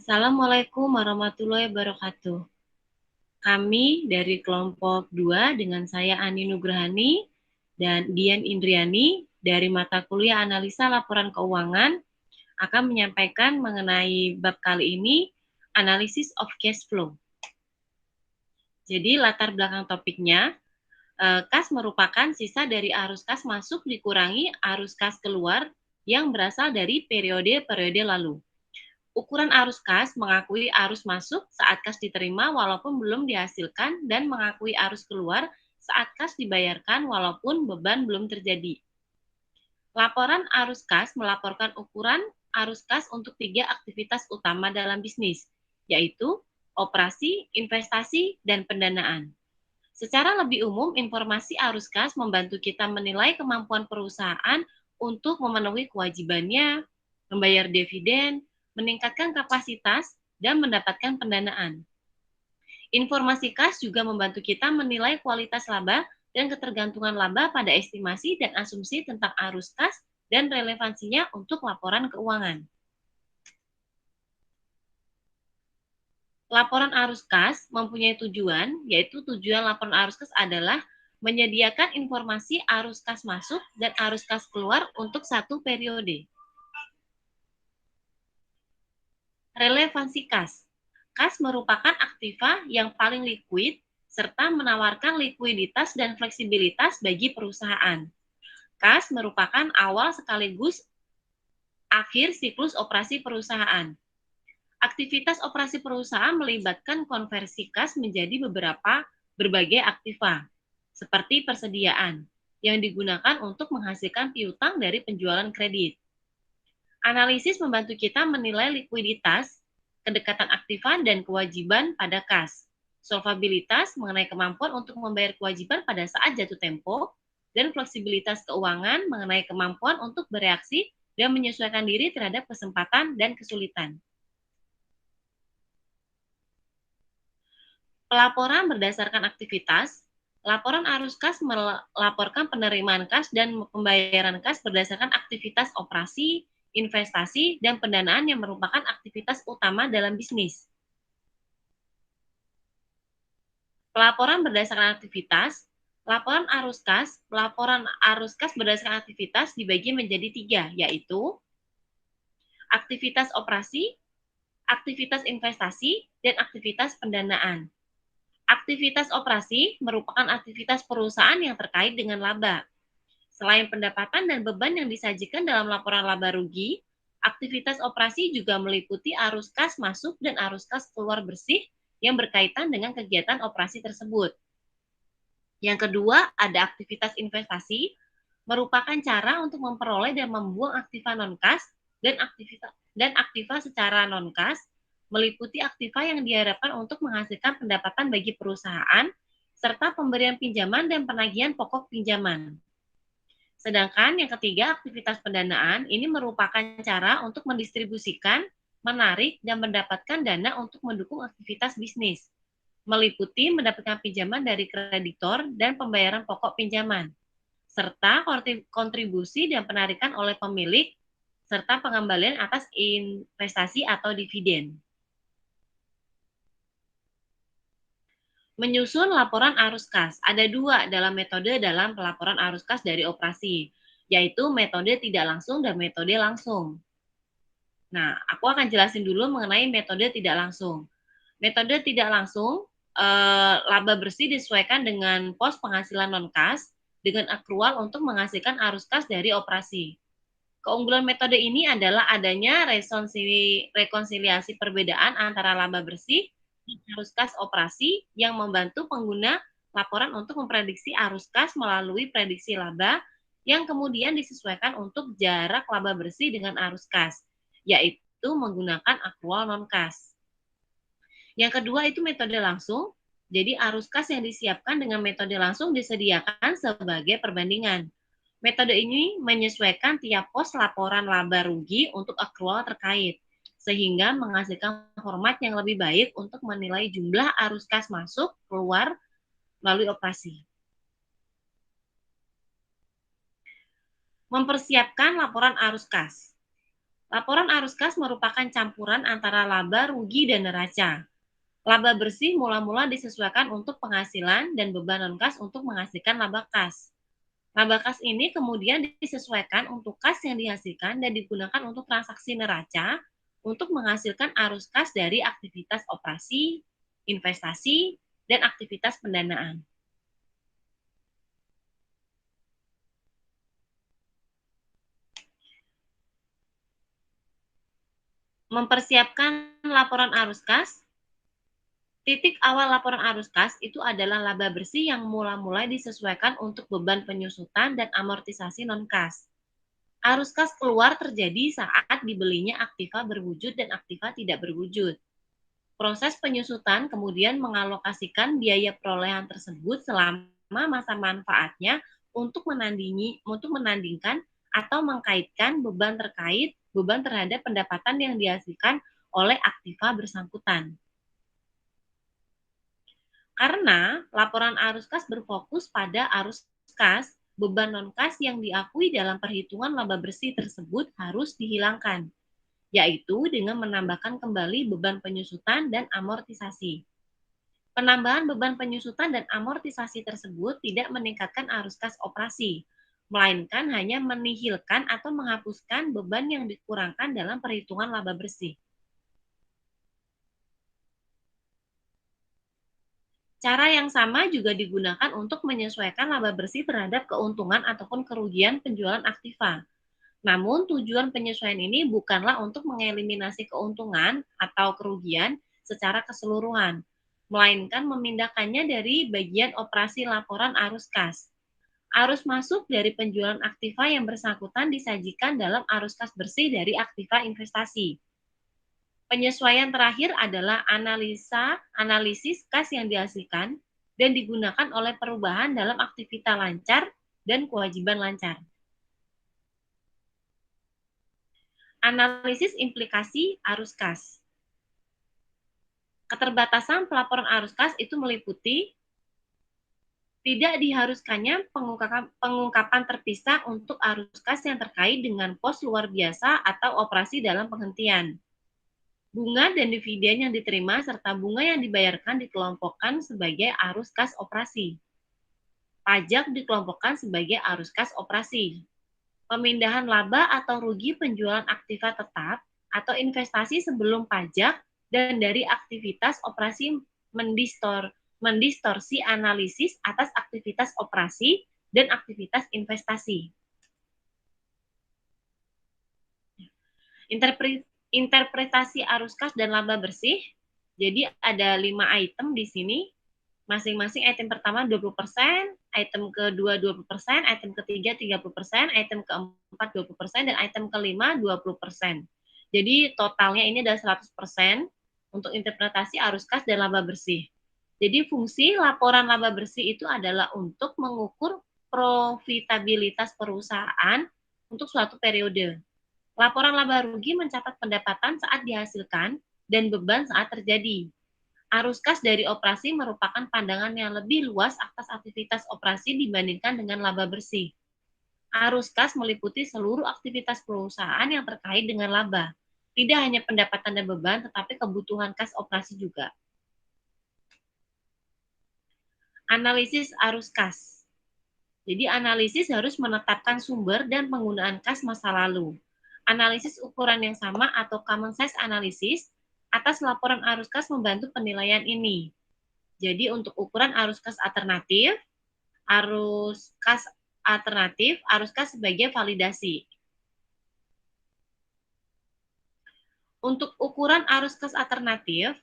Assalamualaikum warahmatullahi wabarakatuh. Kami dari kelompok 2 dengan saya Ani Nugrahani dan Dian Indriani dari mata kuliah Analisa Laporan Keuangan akan menyampaikan mengenai bab kali ini, Analysis of Cash Flow. Jadi latar belakang topiknya, kas merupakan sisa dari arus kas masuk dikurangi arus kas keluar yang berasal dari periode-periode lalu. Ukuran arus kas mengakui arus masuk saat kas diterima walaupun belum dihasilkan dan mengakui arus keluar saat kas dibayarkan walaupun beban belum terjadi. Laporan arus kas melaporkan ukuran arus kas untuk 3 aktivitas utama dalam bisnis, yaitu operasi, investasi, dan pendanaan. Secara lebih umum, informasi arus kas membantu kita menilai kemampuan perusahaan untuk memenuhi kewajibannya, membayar dividen, meningkatkan kapasitas, dan mendapatkan pendanaan. Informasi kas juga membantu kita menilai kualitas laba dan ketergantungan laba pada estimasi dan asumsi tentang arus kas dan relevansinya untuk laporan keuangan. Laporan arus kas mempunyai tujuan, yaitu tujuan laporan arus kas adalah menyediakan informasi arus kas masuk dan arus kas keluar untuk satu periode. Relevansi kas. Kas merupakan aktiva yang paling likuid serta menawarkan likuiditas dan fleksibilitas bagi perusahaan. Kas merupakan awal sekaligus akhir siklus operasi perusahaan. Aktivitas operasi perusahaan melibatkan konversi kas menjadi berbagai aktiva, seperti persediaan, yang digunakan untuk menghasilkan piutang dari penjualan kredit. Analisis membantu kita menilai likuiditas, kedekatan aktiva, dan kewajiban pada kas, solvabilitas mengenai kemampuan untuk membayar kewajiban pada saat jatuh tempo, dan fleksibilitas keuangan mengenai kemampuan untuk bereaksi dan menyesuaikan diri terhadap kesempatan dan kesulitan. Pelaporan berdasarkan aktivitas. Laporan arus kas melaporkan penerimaan kas dan pembayaran kas berdasarkan aktivitas operasi, investasi, dan pendanaan yang merupakan aktivitas utama dalam bisnis. Pelaporan berdasarkan aktivitas. Laporan arus kas berdasarkan aktivitas dibagi menjadi 3, yaitu aktivitas operasi, aktivitas investasi, dan aktivitas pendanaan. Aktivitas operasi merupakan aktivitas perusahaan yang terkait dengan laba. Selain pendapatan dan beban yang disajikan dalam laporan laba rugi, aktivitas operasi juga meliputi arus kas masuk dan arus kas keluar bersih yang berkaitan dengan kegiatan operasi tersebut. Yang kedua, ada aktivitas investasi, merupakan cara untuk memperoleh dan membuang aktiva non-kas dan aktiva secara non-kas, meliputi aktiva yang diharapkan untuk menghasilkan pendapatan bagi perusahaan, serta pemberian pinjaman dan penagihan pokok pinjaman. Sedangkan yang ketiga, aktivitas pendanaan ini merupakan cara untuk mendistribusikan, menarik, dan mendapatkan dana untuk mendukung aktivitas bisnis, meliputi mendapatkan pinjaman dari kreditor dan pembayaran pokok pinjaman, serta kontribusi dan penarikan oleh pemilik, serta pengembalian atas investasi atau dividen. Menyusun laporan arus kas. Ada 2 dalam metode dalam pelaporan arus kas dari operasi, yaitu metode tidak langsung dan metode langsung. Nah, aku akan jelasin dulu mengenai metode tidak langsung. Metode tidak langsung, laba bersih disesuaikan dengan pos penghasilan non-kas dengan akrual untuk menghasilkan arus kas dari operasi. Keunggulan metode ini adalah adanya rekonsiliasi perbedaan antara laba bersih dan arus kas operasi yang membantu pengguna laporan untuk memprediksi arus kas melalui prediksi laba yang kemudian disesuaikan untuk jarak laba bersih dengan arus kas, yaitu menggunakan akrual non-kas. Yang kedua itu metode langsung, jadi arus kas yang disiapkan dengan metode langsung disediakan sebagai perbandingan. Metode ini menyesuaikan tiap pos laporan laba rugi untuk akrual terkait, sehingga menghasilkan format yang lebih baik untuk menilai jumlah arus kas masuk keluar melalui operasi. Mempersiapkan laporan arus kas. Laporan arus kas merupakan campuran antara laba, rugi, dan neraca. Laba bersih mula-mula disesuaikan untuk penghasilan dan beban non-kas untuk menghasilkan laba kas. Laba kas ini kemudian disesuaikan untuk kas yang dihasilkan dan digunakan untuk transaksi neraca untuk menghasilkan arus kas dari aktivitas operasi, investasi, dan aktivitas pendanaan. Mempersiapkan laporan arus kas. Titik awal laporan arus kas itu adalah laba bersih yang mula-mula disesuaikan untuk beban penyusutan dan amortisasi non-kas. Arus kas keluar terjadi saat dibelinya aktiva berwujud dan aktiva tidak berwujud. Proses penyusutan kemudian mengalokasikan biaya perolehan tersebut selama masa manfaatnya untuk menandingkan atau mengkaitkan beban terhadap pendapatan yang dihasilkan oleh aktiva bersangkutan. Karena laporan arus kas berfokus pada arus kas, beban non-kas yang diakui dalam perhitungan laba bersih tersebut harus dihilangkan, yaitu dengan menambahkan kembali beban penyusutan dan amortisasi. Penambahan beban penyusutan dan amortisasi tersebut tidak meningkatkan arus kas operasi, melainkan hanya menihilkan atau menghapuskan beban yang dikurangkan dalam perhitungan laba bersih. Cara yang sama juga digunakan untuk menyesuaikan laba bersih terhadap keuntungan ataupun kerugian penjualan aktiva. Namun tujuan penyesuaian ini bukanlah untuk mengeliminasi keuntungan atau kerugian secara keseluruhan, melainkan memindahkannya dari bagian operasi laporan arus kas. Arus masuk dari penjualan aktiva yang bersangkutan disajikan dalam arus kas bersih dari aktiva investasi. Penyesuaian terakhir adalah analisis kas yang dihasilkan dan digunakan oleh perubahan dalam aktivitas lancar dan kewajiban lancar. Analisis implikasi arus kas. Keterbatasan pelaporan arus kas itu meliputi tidak diharuskannya pengungkapan terpisah untuk arus kas yang terkait dengan pos luar biasa atau operasi dalam penghentian. Bunga dan dividen yang diterima serta bunga yang dibayarkan dikelompokkan sebagai arus kas operasi. Pajak dikelompokkan sebagai arus kas operasi. Pemindahan laba atau rugi penjualan aktiva tetap atau investasi sebelum pajak dan dari aktivitas operasi mendistorsi analisis atas aktivitas operasi dan aktivitas investasi. Interpretasi arus kas dan laba bersih. Jadi ada 5 item di sini. Masing-masing item pertama 20%, item kedua 20%, item ketiga 30%, item keempat 20%, dan item kelima 20%. Jadi totalnya ini adalah 100% untuk interpretasi arus kas dan laba bersih. Jadi fungsi laporan laba bersih itu adalah untuk mengukur profitabilitas perusahaan untuk suatu periode. Laporan laba rugi mencatat pendapatan saat dihasilkan dan beban saat terjadi. Arus kas dari operasi merupakan pandangan yang lebih luas atas aktivitas operasi dibandingkan dengan laba bersih. Arus kas meliputi seluruh aktivitas perusahaan yang terkait dengan laba. Tidak hanya pendapatan dan beban, tetapi kebutuhan kas operasi juga. Analisis arus kas. Jadi analisis harus menetapkan sumber dan penggunaan kas masa lalu. Analisis ukuran yang sama atau common size analysis atas laporan arus kas membantu penilaian ini. Jadi untuk ukuran arus kas alternatif, arus kas sebagai validasi. Untuk ukuran arus kas alternatif,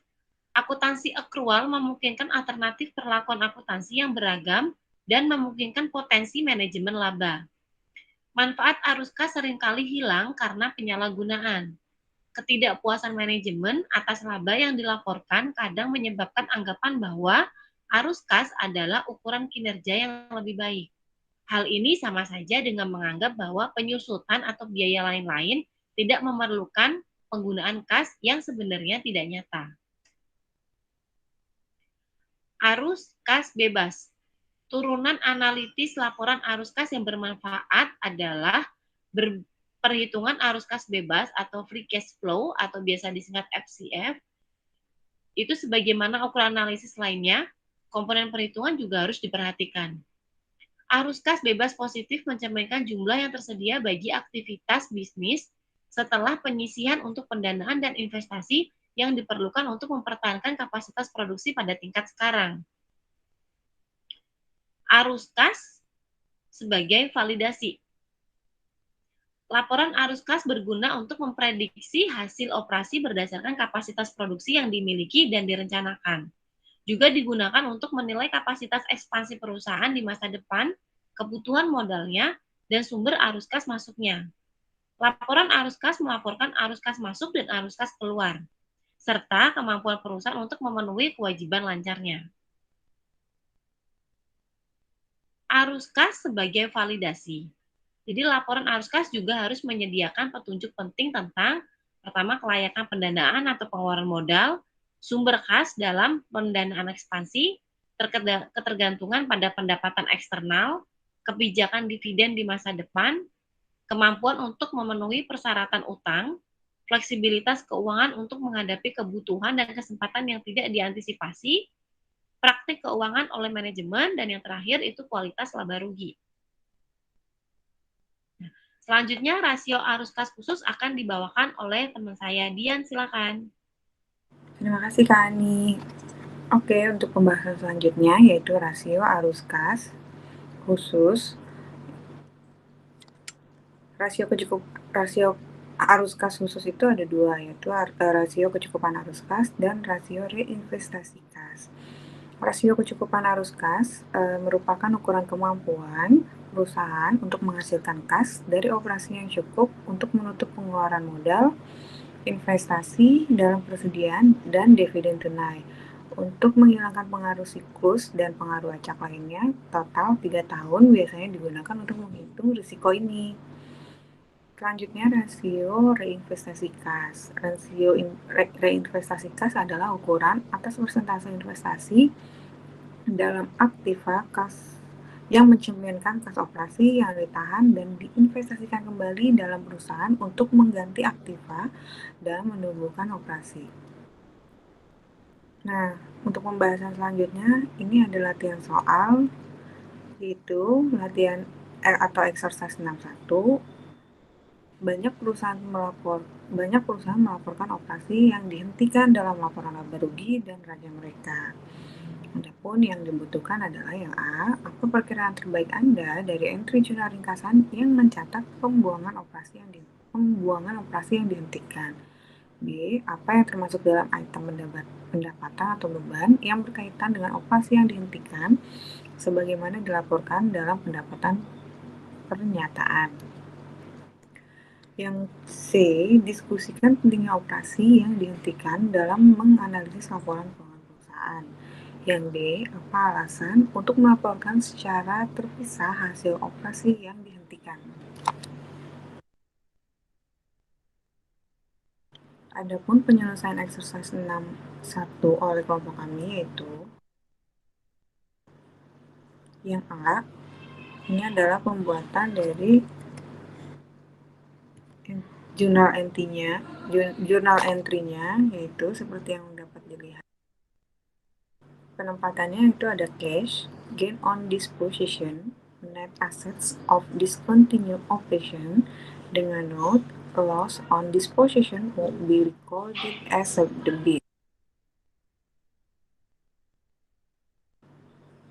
akuntansi akrual memungkinkan alternatif perlakuan akuntansi yang beragam dan memungkinkan potensi manajemen laba. Manfaat arus kas seringkali hilang karena penyalahgunaan. Ketidakpuasan manajemen atas laba yang dilaporkan kadang menyebabkan anggapan bahwa arus kas adalah ukuran kinerja yang lebih baik. Hal ini sama saja dengan menganggap bahwa penyusutan atau biaya lain-lain tidak memerlukan penggunaan kas yang sebenarnya tidak nyata. Arus kas bebas. Turunan analitis laporan arus kas yang bermanfaat adalah perhitungan arus kas bebas atau free cash flow atau biasa disingkat FCF, itu sebagaimana ukuran analisis lainnya, komponen perhitungan juga harus diperhatikan. Arus kas bebas positif mencerminkan jumlah yang tersedia bagi aktivitas bisnis setelah penyisihan untuk pendanaan dan investasi yang diperlukan untuk mempertahankan kapasitas produksi pada tingkat sekarang. Arus kas sebagai validasi. Laporan arus kas berguna untuk memprediksi hasil operasi berdasarkan kapasitas produksi yang dimiliki dan direncanakan. Juga digunakan untuk menilai kapasitas ekspansi perusahaan di masa depan, kebutuhan modalnya, dan sumber arus kas masuknya. Laporan arus kas melaporkan arus kas masuk dan arus kas keluar, serta kemampuan perusahaan untuk memenuhi kewajiban lancarnya. Arus kas sebagai validasi. Jadi laporan arus kas juga harus menyediakan petunjuk penting tentang pertama kelayakan pendanaan atau pengeluaran modal, sumber kas dalam pendanaan ekspansi, ketergantungan pada pendapatan eksternal, kebijakan dividen di masa depan, kemampuan untuk memenuhi persyaratan utang, fleksibilitas keuangan untuk menghadapi kebutuhan dan kesempatan yang tidak diantisipasi, praktik keuangan oleh manajemen, dan yang terakhir itu kualitas laba rugi. Selanjutnya, rasio arus kas khusus akan dibawakan oleh teman saya. Dian, silakan. Terima kasih Kak Ani. Oke, untuk pembahasan selanjutnya yaitu rasio arus kas khusus. Rasio arus kas khusus itu ada dua, yaitu rasio kecukupan arus kas dan rasio reinvestasi kas. Rasio kecukupan arus kas merupakan ukuran kemampuan perusahaan untuk menghasilkan kas dari operasi yang cukup untuk menutup pengeluaran modal, investasi dalam persediaan, dan dividen tunai. Untuk menghilangkan pengaruh siklus dan pengaruh acak lainnya, total 3 tahun biasanya digunakan untuk menghitung risiko ini. Selanjutnya, rasio reinvestasi kas. Rasio reinvestasi kas adalah ukuran atas persentase investasi dalam aktiva kas yang mencerminkan kas operasi yang ditahan dan diinvestasikan kembali dalam perusahaan untuk mengganti aktiva dan menumbuhkan operasi. Nah, untuk pembahasan selanjutnya, ini ada latihan soal, yaitu latihan atau exercise 61. Banyak perusahaan melaporkan operasi yang dihentikan dalam laporan laba rugi dan raja mereka. Adapun yang dibutuhkan adalah yang A, apa perkiraan terbaik Anda dari entry jurnal ringkasan yang mencatat pembuangan operasi yang dihentikan. B, apa yang termasuk dalam item pendapatan atau beban yang berkaitan dengan operasi yang dihentikan sebagaimana dilaporkan dalam pendapatan pernyataan. Yang C, diskusikan pentingnya operasi yang dihentikan dalam menganalisis laporan keuangan perusahaan. Yang D, apa alasan untuk melaporkan secara terpisah hasil operasi yang dihentikan. Adapun penyelesaian exercise 61 oleh kelompok kami yaitu yang A, ini adalah pembuatan dari jurnal entry-nya yaitu seperti yang dapat dilihat. Penempatannya itu ada cash, gain on disposition, net assets of discontinued operation, dengan note, loss on disposition will be recorded as a debit.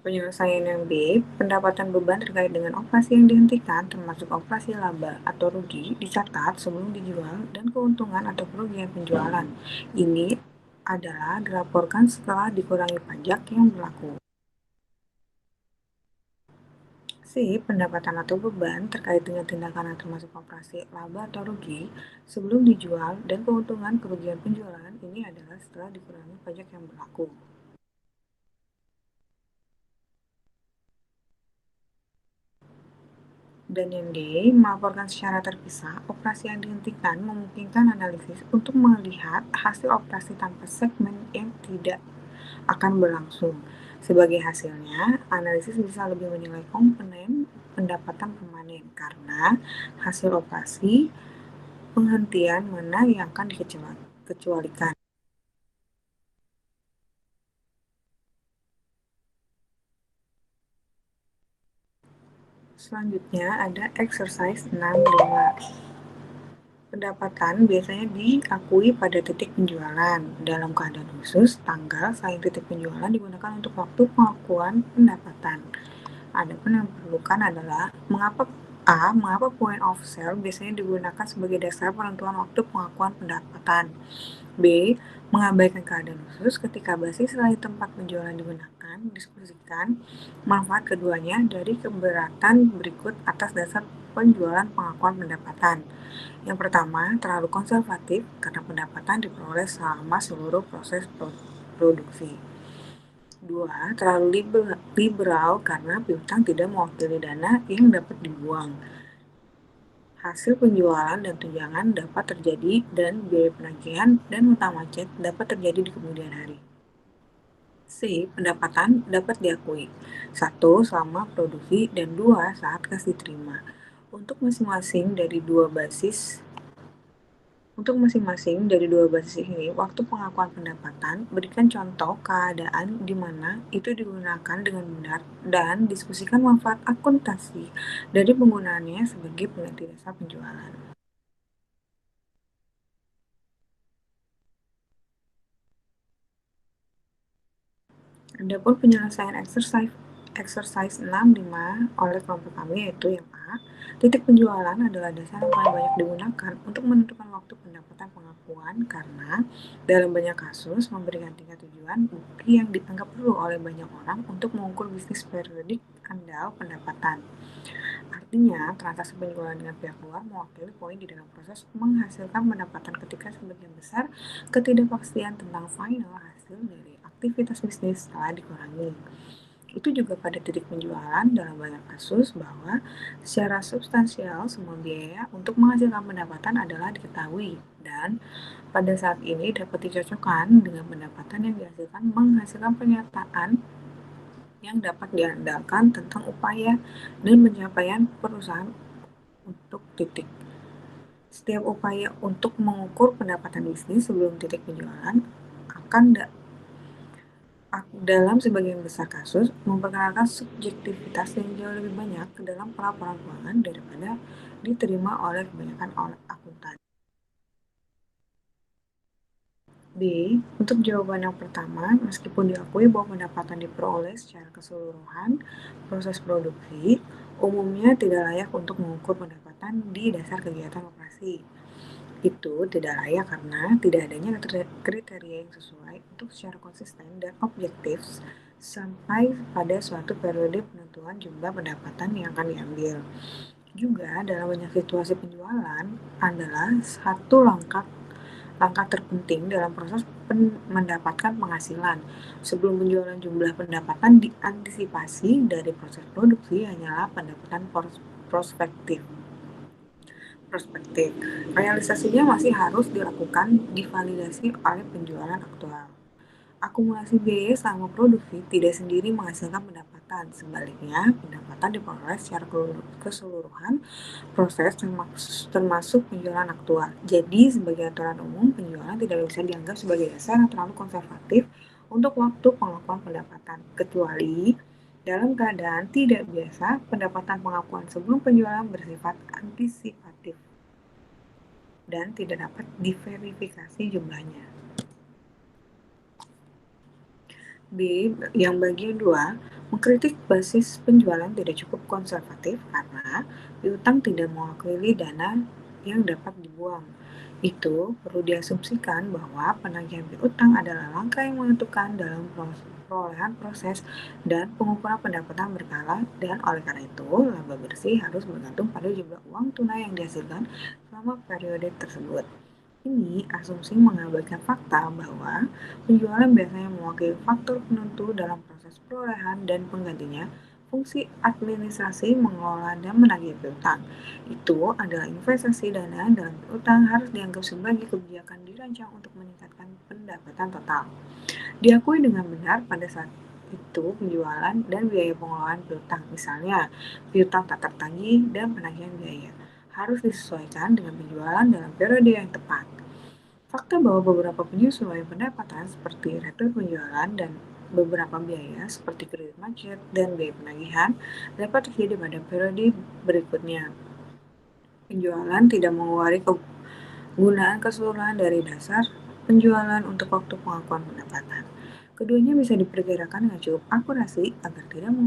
Penyelesaian yang B, pendapatan beban terkait dengan operasi yang dihentikan termasuk operasi laba atau rugi dicatat sebelum dijual dan keuntungan atau kerugian penjualan. Ini adalah dilaporkan setelah dikurangi pajak yang berlaku. C, pendapatan atau beban terkait dengan tindakan yang termasuk operasi laba atau rugi sebelum dijual dan keuntungan kerugian penjualan ini adalah setelah dikurangi pajak yang berlaku. Dan yang D, melaporkan secara terpisah operasi yang dihentikan memungkinkan analisis untuk melihat hasil operasi tanpa segmen yang tidak akan berlangsung. Sebagai hasilnya, analisis bisa lebih menilai komponen pendapatan permanen karena hasil operasi penghentian mana yang akan dikecualikan. Selanjutnya ada exercise 65. Pendapatan biasanya diakui pada titik penjualan. Dalam keadaan khusus, tanggal selain titik penjualan digunakan untuk waktu pengakuan pendapatan. Adapun yang diperlukan adalah mengapa point of sale biasanya digunakan sebagai dasar penentuan waktu pengakuan pendapatan. B. Mengabaikan keadaan khusus ketika basis nilai tempat penjualan digunakan, diskusikan manfaat keduanya dari keberatan berikut atas dasar penjualan pengakuan pendapatan. Yang pertama, terlalu konservatif karena pendapatan diperoleh selama seluruh proses produksi. 2. Terlalu liberal karena piutang tidak mewakili dana yang dapat dibuang. Hasil penjualan dan tunjangan dapat terjadi dan biaya penagihan dan utang macet dapat terjadi di kemudian hari. C. Pendapatan dapat diakui. 1. Selama produksi dan 2. Saat kas diterima. Untuk masing-masing dari dua basis ini, waktu pengakuan pendapatan, berikan contoh keadaan di mana itu digunakan dengan benar dan diskusikan manfaat akuntansi dari penggunaannya sebagai pengganti dasar penjualan. Adapun penyelesaian exercise 65 oleh kelompok kami yaitu yang A, titik penjualan adalah dasar yang paling banyak digunakan untuk menentukan waktu pendapatan pengakuan karena dalam banyak kasus memberikan tingkat tujuan bukti yang dianggap perlu oleh banyak orang untuk mengukur bisnis periodik andal pendapatan. Artinya, transaksi penjualan dengan pihak luar mewakili poin di dalam proses menghasilkan pendapatan ketika sebagian besar ketidakpastian tentang final hasil dari aktivitas bisnis telah dikurangi. Itu juga pada titik penjualan dalam banyak kasus bahwa secara substansial semua biaya untuk menghasilkan pendapatan adalah diketahui dan pada saat ini dapat dicocokkan dengan pendapatan yang dihasilkan menghasilkan pernyataan yang dapat diandalkan tentang upaya dan pencapaian perusahaan untuk titik. Setiap upaya untuk mengukur pendapatan bisnis sebelum titik penjualan akan dalam sebagian besar kasus memperkenalkan subjektivitas yang jauh lebih banyak ke dalam pelaporan keuangan daripada diterima oleh kebanyakan akuntan. B. Untuk jawaban yang pertama, meskipun diakui bahwa pendapatan diperoleh secara keseluruhan proses produksi, umumnya tidak layak untuk mengukur pendapatan di dasar kegiatan operasi. Itu tidak layak karena tidak adanya kriteria yang sesuai untuk secara konsisten dan objektif sampai pada suatu periode penentuan jumlah pendapatan yang akan diambil. Juga dalam banyak situasi penjualan adalah satu langkah terpenting dalam proses mendapatkan penghasilan. Sebelum penjualan jumlah pendapatan diantisipasi dari proses produksi hanyalah pendapatan prospektif. Realisasinya masih harus dilakukan divalidasi oleh penjualan aktual. Akumulasi biaya selama produksi tidak sendiri menghasilkan pendapatan. Sebaliknya, pendapatan diperoleh secara keseluruhan proses termasuk penjualan aktual. Jadi, sebagai aturan umum, penjualan tidak bisa dianggap sebagai dasar yang terlalu konservatif untuk waktu pengakuan pendapatan, kecuali dalam keadaan tidak biasa, pendapatan pengakuan sebelum penjualan bersifat antisipatif dan tidak dapat diverifikasi jumlahnya. B. Yang bagian 2, mengkritik basis penjualan tidak cukup konservatif karena piutang tidak mewakili dana yang dapat dibuang. Itu perlu diasumsikan bahwa penagihan piutang adalah langkah yang menentukan dalam perolehan proses dan pengukuran pendapatan berkala dan oleh karena itu laba bersih harus bergantung pada jumlah uang tunai yang dihasilkan selama periode tersebut. Ini asumsi mengabaikan fakta bahwa penjualan biasanya mewakili faktor penentu dalam proses perolehan dan penggantinya fungsi administrasi mengelola dan menagih piutang. Itu adalah investasi dana dalam piutang harus dianggap sebagai kebijakan dirancang untuk meningkatkan pendapatan total. Diakui dengan benar pada saat itu penjualan dan biaya pengelolaan piutang. Misalnya, piutang tak tertagih dan penagihan biaya harus disesuaikan dengan penjualan dalam periode yang tepat. Fakta bahwa beberapa penyesuaian pendapatan seperti retur penjualan dan beberapa biaya seperti kredit macet dan biaya penagihan dapat terjadi pada periode berikutnya. Penjualan tidak mengeluarkan kegunaan keseluruhan dari dasar penjualan untuk waktu pengakuan pendapatan. Keduanya bisa diperkirakan dengan cukup akurasi agar tidak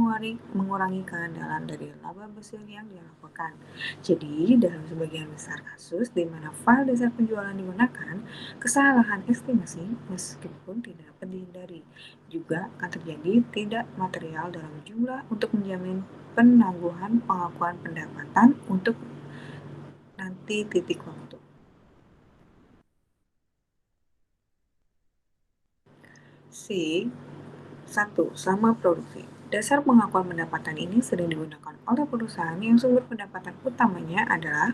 mengurangi keandalan dari laba bersih yang dilakukan. Jadi, dalam sebagian besar kasus di mana file dasar penjualan digunakan, kesalahan estimasi meskipun tidak dapat dihindari juga akan terjadi tidak material dalam jumlah untuk menjamin penangguhan pengakuan pendapatan untuk nanti titik waktu. C. 1. Selama produksi. Dasar pengakuan pendapatan ini sering digunakan oleh perusahaan yang sumber pendapatan utamanya adalah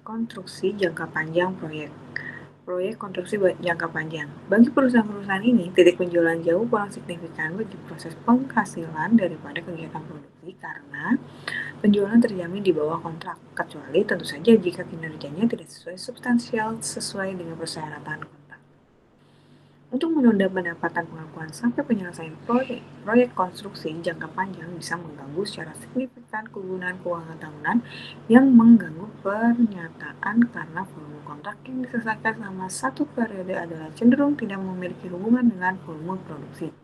konstruksi jangka panjang proyek konstruksi jangka panjang. Bagi perusahaan-perusahaan ini, titik penjualan jauh kurang signifikan bagi proses penghasilan daripada kegiatan produksi karena penjualan terjamin di bawah kontrak, kecuali tentu saja jika kinerjanya tidak sesuai substansial sesuai dengan persyaratan kontrak. Untuk menunda pendapatan pengakuan sampai penyelesaian proyek konstruksi jangka panjang bisa mengganggu secara signifikan kegunaan keuangan tahunan yang mengganggu pernyataan karena volume kontrak yang diselesaikan selama satu periode adalah cenderung tidak memiliki hubungan dengan volume produksi.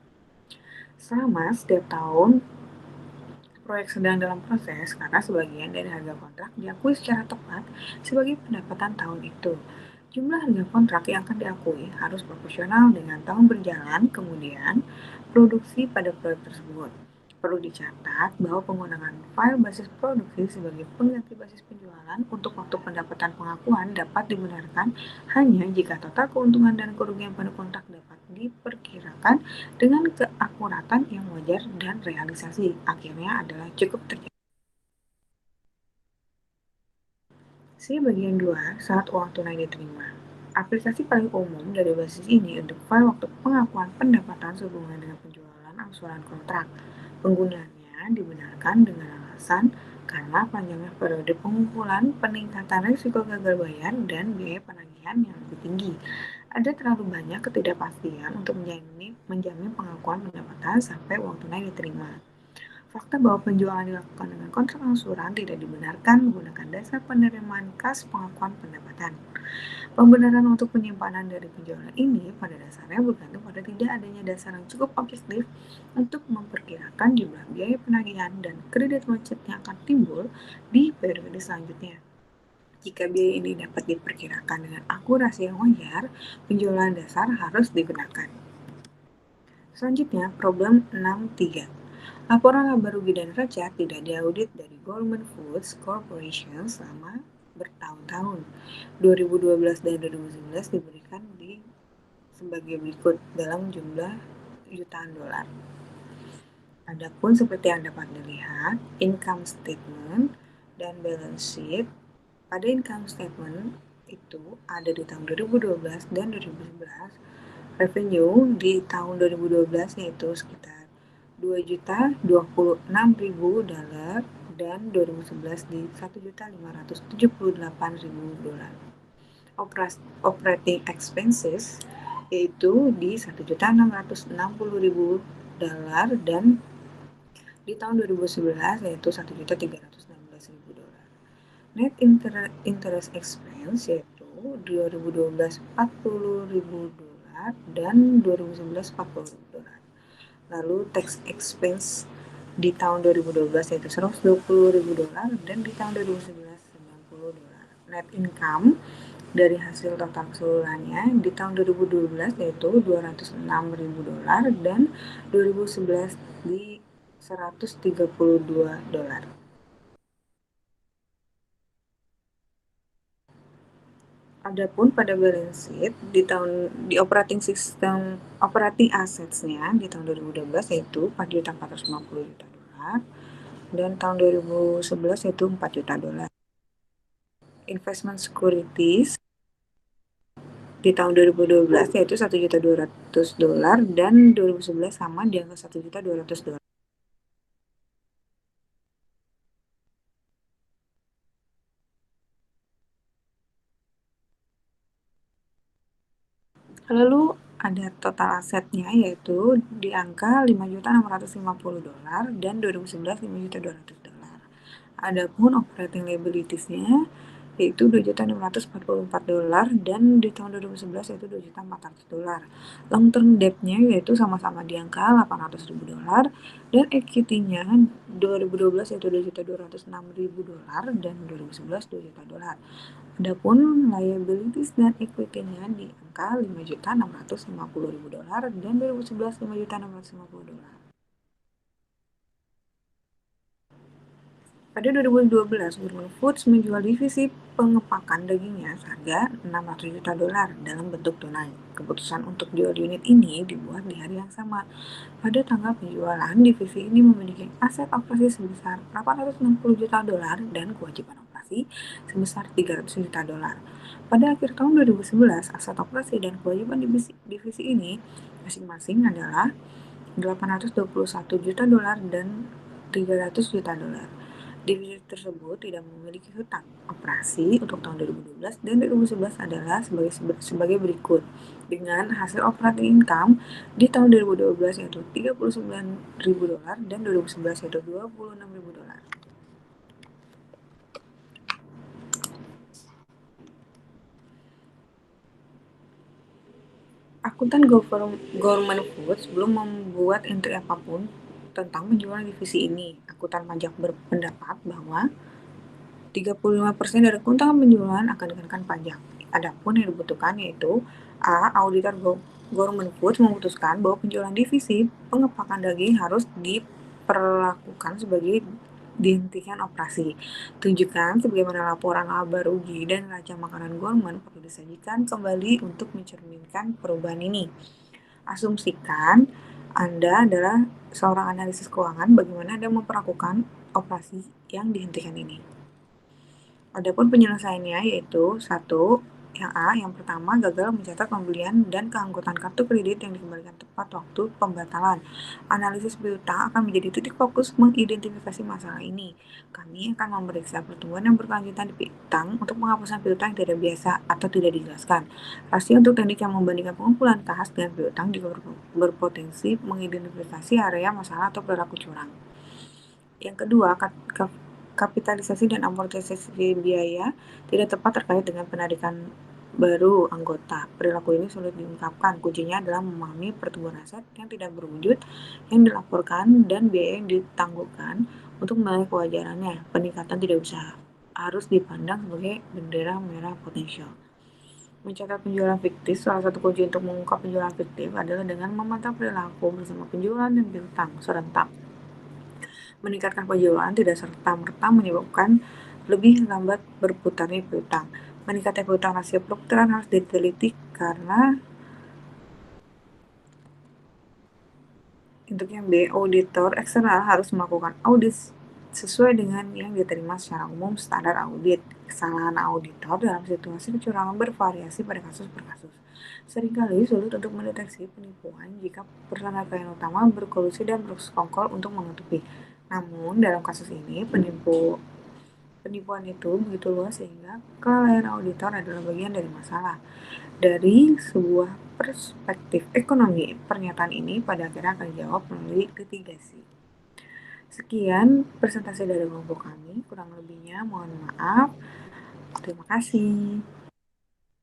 Selama setiap tahun proyek sedang dalam proses karena sebagian dari harga kontrak diakui secara tepat sebagai pendapatan tahun itu. Jumlah harga kontrak yang akan diakui harus proporsional dengan tahun berjalan kemudian produksi pada proyek tersebut. Perlu dicatat bahwa penggunaan file basis produksi sebagai pengganti basis penjualan untuk waktu pendapatan pengakuan dapat dibenarkan hanya jika total keuntungan dan kerugian pada kontrak dapat diperkirakan dengan keakuratan yang wajar dan realisasi akhirnya adalah cukup terjadi. C bagian 2, saat uang tunai diterima. Aplikasi paling umum dari basis ini untuk file waktu pengakuan pendapatan sehubungan dengan penjualan angsuran kontrak. Penggunaannya dibenarkan dengan alasan karena panjangnya periode pengumpulan, peningkatan risiko gagal bayar, dan biaya penagihan yang lebih tinggi. Ada terlalu banyak ketidakpastian untuk menjamin pengakuan pendapatan sampai uang tunai diterima. Fakta bahwa penjualan dilakukan dengan kontrak angsuran tidak dibenarkan menggunakan dasar penerimaan kas pengakuan pendapatan. Pembenaran untuk penyimpanan dari penjualan ini pada dasarnya bergantung pada tidak adanya dasar yang cukup objektif untuk memperkirakan jumlah biaya penagihan dan kredit macet yang akan timbul di periode selanjutnya. Jika biaya ini dapat diperkirakan dengan akurasi yang wajar, penjualan dasar harus digunakan. Selanjutnya, problem 6.3. Laporan laba rugi dan neraca tidak diaudit dari Goldman Foods Corporation selama bertahun-tahun. 2012 dan 2011 diberikan sebagai berikut dalam jumlah jutaan dolar. Adapun seperti yang dapat dilihat, income statement dan balance sheet pada income statement itu ada di tahun 2012 dan 2011. Revenue di tahun 2012 yaitu sekitar $2.026.000 dan 2011 di $1.578.000. Operating expenses yaitu di $1.660.000 dan di tahun 2011 yaitu $1.316.000. Net interest expense yaitu 2012 $40.000 dan 2011 $40.000. Lalu tax expense di tahun 2012 yaitu $120.000 dan di tahun 2011 $90. Net income dari hasil total keseluruhannya di tahun 2012 yaitu $206.000 dan 2011 di $132. Adapun pada balance sheet di operating assets-nya di tahun 2012 yaitu $4.450.000 dan tahun 2011 yaitu $4 juta. Investment securities di tahun 2012 yaitu $1.200.000 dan 2011 sama di angka $1.200.000. Lalu ada total asetnya yaitu di angka $5.650.000 dan 2011 $5.200.000. Adapun operating liabilities-nya yaitu $2.644 dan di tahun 2011 yaitu $2.400.000. Long term debt-nya yaitu sama-sama di angka $800.000 dan equity-nya 2012 yaitu $2.206.000 dan 2011 $2 juta. Adapun liabilities dan equity-nya di angka $5.650.000 dan 2011 $5.650.000. Pada 2012, Burman Foods menjual divisi pengepakan dagingnya seharga $600 juta dalam bentuk tunai. Keputusan untuk jual unit ini dibuat di hari yang sama. Pada tanggal penjualan, divisi ini memiliki aset operasi sebesar $860 juta dan kewajiban operasi sebesar $300 juta. Pada akhir tahun 2011, aset operasi dan kewajiban divisi ini masing-masing adalah $821 juta dan $300 juta. Divisi tersebut tidak memiliki hutang operasi untuk tahun 2012 dan 2011 adalah sebagai berikut. Dengan hasil operating income di tahun 2012 yaitu $39.000 dan 2011 yaitu $26.000. Akuntan Government Foods belum membuat entry apapun tentang penjualan divisi ini. Akuntan pajak berpendapat bahwa 35% dari keuntungan penjualan akan dikenakan pajak. Adapun yang dibutuhkan yaitu A. Auditor Government Foods memutuskan bahwa penjualan divisi pengepakan daging harus diperlakukan sebagai dihentikan operasi. Tunjukkan sebagaimana laporan laba rugi dan neraca makanan government perlu disajikan kembali untuk mencerminkan perubahan ini. Asumsikan Anda adalah seorang analisis keuangan, bagaimana Anda memperlakukan operasi yang dihentikan ini. Adapun penyelesaiannya yaitu 1. Yang pertama, gagal mencatat pembelian dan keanggotaan kartu kredit yang dikembalikan tepat waktu pembatalan. Analisis piutang akan menjadi titik fokus mengidentifikasi masalah ini. Kami akan memeriksa pertumbuhan yang berkelanjutan di piutang untuk penghapusan piutang yang tidak biasa atau tidak dijelaskan. Rasio untuk teknik yang membandingkan pengumpulan kas dengan piutang juga berpotensi mengidentifikasi area masalah atau perilaku curang. Yang kedua, kapitalisasi dan amortisasi biaya tidak tepat terkait dengan penarikan baru anggota. Perilaku ini sulit diungkapkan. Kuncinya adalah memahami pertumbuhan aset yang tidak berwujud yang dilaporkan dan biaya yang ditangguhkan untuk menilai kewajarannya. Peningkatan tidak bisa harus dipandang sebagai bendera merah potensial. Mencatat penjualan fiktif, salah satu kunci untuk mengungkap penjualan fiktif adalah dengan memantau perilaku bersama penjualan dan piutang serentak. Meningkatkan penjualan tidak serta-merta menyebabkan lebih lambat berputarnya piutang. Meningkatnya piutang rasio perputaran harus diteliti karena untuk yang B, auditor eksternal harus melakukan audit sesuai dengan yang diterima secara umum standar audit. Kesalahan auditor dalam situasi kecurangan bervariasi pada kasus per kasus. Seringkali sulit untuk mendeteksi penipuan jika personel klien utama berkolusi dan bersekongkol untuk menutupi. Namun, dalam kasus ini, penipuan itu begitu luas sehingga kelalaian auditor adalah bagian dari masalah. Dari sebuah perspektif ekonomi, pernyataan ini pada akhirnya akan dijawab melalui litigasi. Sekian presentasi dari kelompok kami, kurang lebihnya mohon maaf. Terima kasih.